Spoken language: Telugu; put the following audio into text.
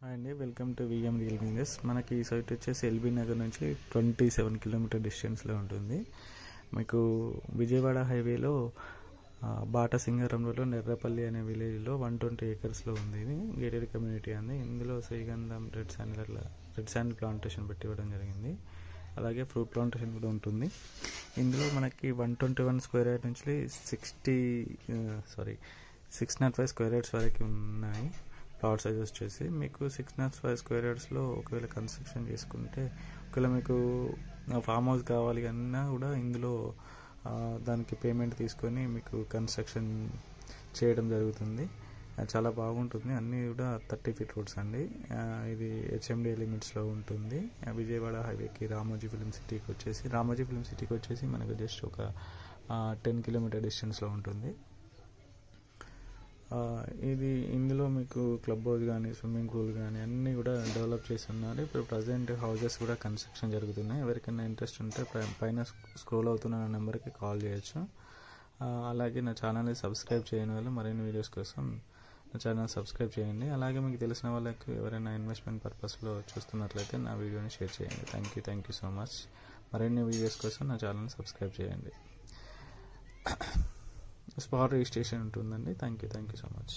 హాయ్ అండి, welcome to VM real business. మనకి ఈ సైట్ వచ్చేసి ఎల్బీ నగర్ నుంచి 27 కిలోమీటర్ డిస్టెన్స్లో ఉంటుంది. మీకు విజయవాడ హైవేలో బాటసింగారంలో నెర్రపల్లి అనే విలేజ్లో 120 ఏకర్స్లో ఉంది. ఇది గేటెడ్ కమ్యూనిటీ అండి. ఇందులో శ్రీగంధం, రెడ్ శాండిల్ ప్లాంటేషన్ పెట్టి ఇవ్వడం జరిగింది. అలాగే ఫ్రూట్ ప్లాంటేషన్ కూడా ఉంటుంది. ఇందులో మనకి 121 స్క్వేర్ యార్డ్ నుంచి 605 స్క్వేర్ యార్డ్స్ వరకు ఉన్నాయి. ప్లాట్ సైజ్ వచ్చేసి మీకు 605 స్క్వేర్ యార్డ్స్లో ఒకవేళ కన్స్ట్రక్షన్ చేసుకుంటే, ఒకవేళ మీకు ఫామ్ హౌస్ కావాలి అన్నా కూడా ఇందులో దానికి పేమెంట్ తీసుకొని మీకు కన్స్ట్రక్షన్ చేయడం జరుగుతుంది. చాలా బాగుంటుంది. అన్నీ కూడా 30 ఫీట్ రోడ్స్ అండి. ఇది హెచ్ఎండి లిమిట్స్లో ఉంటుంది. విజయవాడ హైవేకి రామోజీ ఫిలిం సిటీకి వచ్చేసి మనకు జస్ట్ ఒక 10 కిలోమీటర్ డిస్టెన్స్లో ఉంటుంది. ఇందులో మీకు క్లబ్ హౌస్ కానీ, స్విమ్మింగ్ పూల్ కానీ అన్నీ కూడా డెవలప్ చేసి ఉన్నారు. ఇప్పుడు ప్రజెంట్ హౌజెస్ కూడా కన్స్ట్రక్షన్ జరుగుతున్నాయి. ఎవరికైనా ఇంట్రెస్ట్ ఉంటే పైన స్క్రోల్ అవుతున్న నెంబర్కి కాల్ చేయొచ్చు. అలాగే నా ఛానల్ని సబ్స్క్రైబ్ చేయని వాళ్ళు మరిన్ని వీడియోస్ కోసం నా ఛానల్ సబ్స్క్రైబ్ చేయండి. అలాగే మీకు తెలిసిన వాళ్ళకి ఎవరైనా ఇన్వెస్ట్మెంట్ పర్పస్లో చూస్తున్నట్లయితే నా వీడియోని షేర్ చేయండి. Thank you so much. మరిన్ని వీడియోస్ కోసం నా ఛానల్ని సబ్స్క్రైబ్ చేయండి. స్పాట్ రిజిస్ట్రేషన్ ఉంటుందండి. Thank you so much.